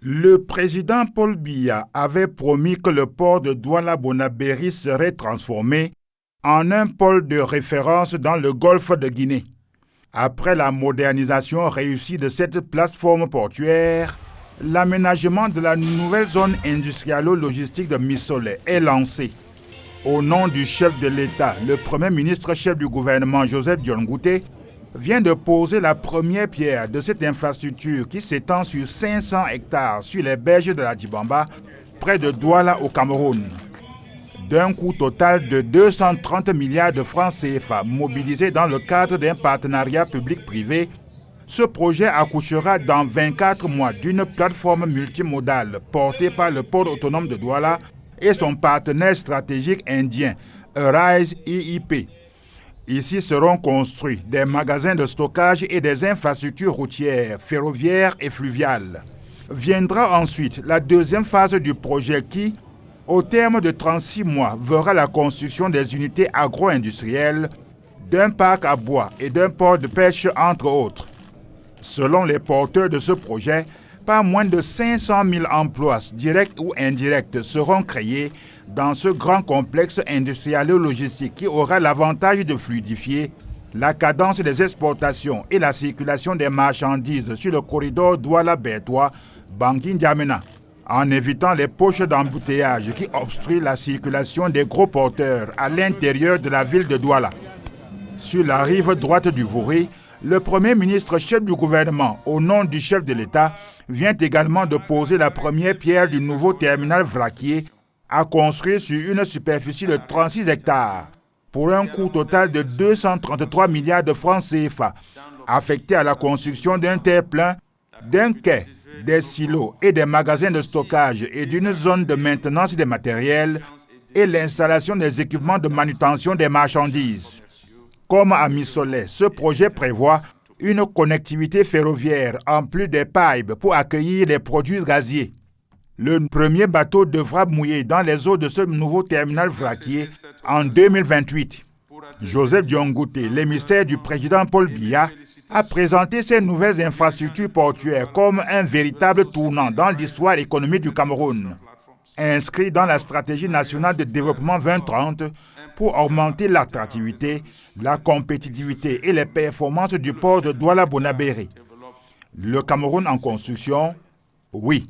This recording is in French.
Le président Paul Biya avait promis que le port de Douala-Bonabéry serait transformé en un pôle de référence dans le golfe de Guinée. Après la modernisation réussie de cette plateforme portuaire, l'aménagement de la nouvelle zone industrialo-logistique de Missolé est lancé. Au nom du chef de l'État, le Premier ministre chef du gouvernement Joseph Dion-Ngouté vient de poser la première pierre de cette infrastructure qui s'étend sur 500 hectares sur les berges de la Djibamba, près de Douala au Cameroun. D'un coût total de 230 milliards de francs CFA mobilisés dans le cadre d'un partenariat public-privé, ce projet accouchera dans 24 mois d'une plateforme multimodale portée par le port autonome de Douala et son partenaire stratégique indien, Arise EIP. Ici seront construits des magasins de stockage et des infrastructures routières, ferroviaires et fluviales. Viendra ensuite la deuxième phase du projet qui, au terme de 36 mois, verra la construction des unités agro-industrielles, d'un parc à bois et d'un port de pêche, entre autres. Selon les porteurs de ce projet, pas moins de 500 000 emplois directs ou indirects seront créés dans ce grand complexe industriel-logistique qui aura l'avantage de fluidifier la cadence des exportations et la circulation des marchandises sur le corridor Douala-Bertois-Bangui-N'Djamena, en évitant les poches d'embouteillage qui obstruent la circulation des gros porteurs à l'intérieur de la ville de Douala. Sur la rive droite du Vouri, le Premier ministre chef du gouvernement, au nom du chef de l'État, vient également de poser la première pierre du nouveau terminal vraquier à construire sur une superficie de 36 hectares pour un coût total de 233 milliards de francs CFA, affecté à la construction d'un terre-plein, d'un quai, des silos et des magasins de stockage et d'une zone de maintenance des matériels et l'installation des équipements de manutention des marchandises. Comme à Missolé, ce projet prévoit une connectivité ferroviaire en plus des pipes pour accueillir les produits gaziers. Le premier bateau devra mouiller dans les eaux de ce nouveau terminal vraquier en 2028. Joseph Dion-Ngouté, l'émissaire du président Paul Biya, a présenté ces nouvelles infrastructures portuaires comme un véritable tournant dans l'histoire économique du Cameroun, inscrit dans la stratégie nationale de développement 2030 pour augmenter l'attractivité, la compétitivité et les performances du port de Douala-Bonabéry. Le Cameroun en construction, oui.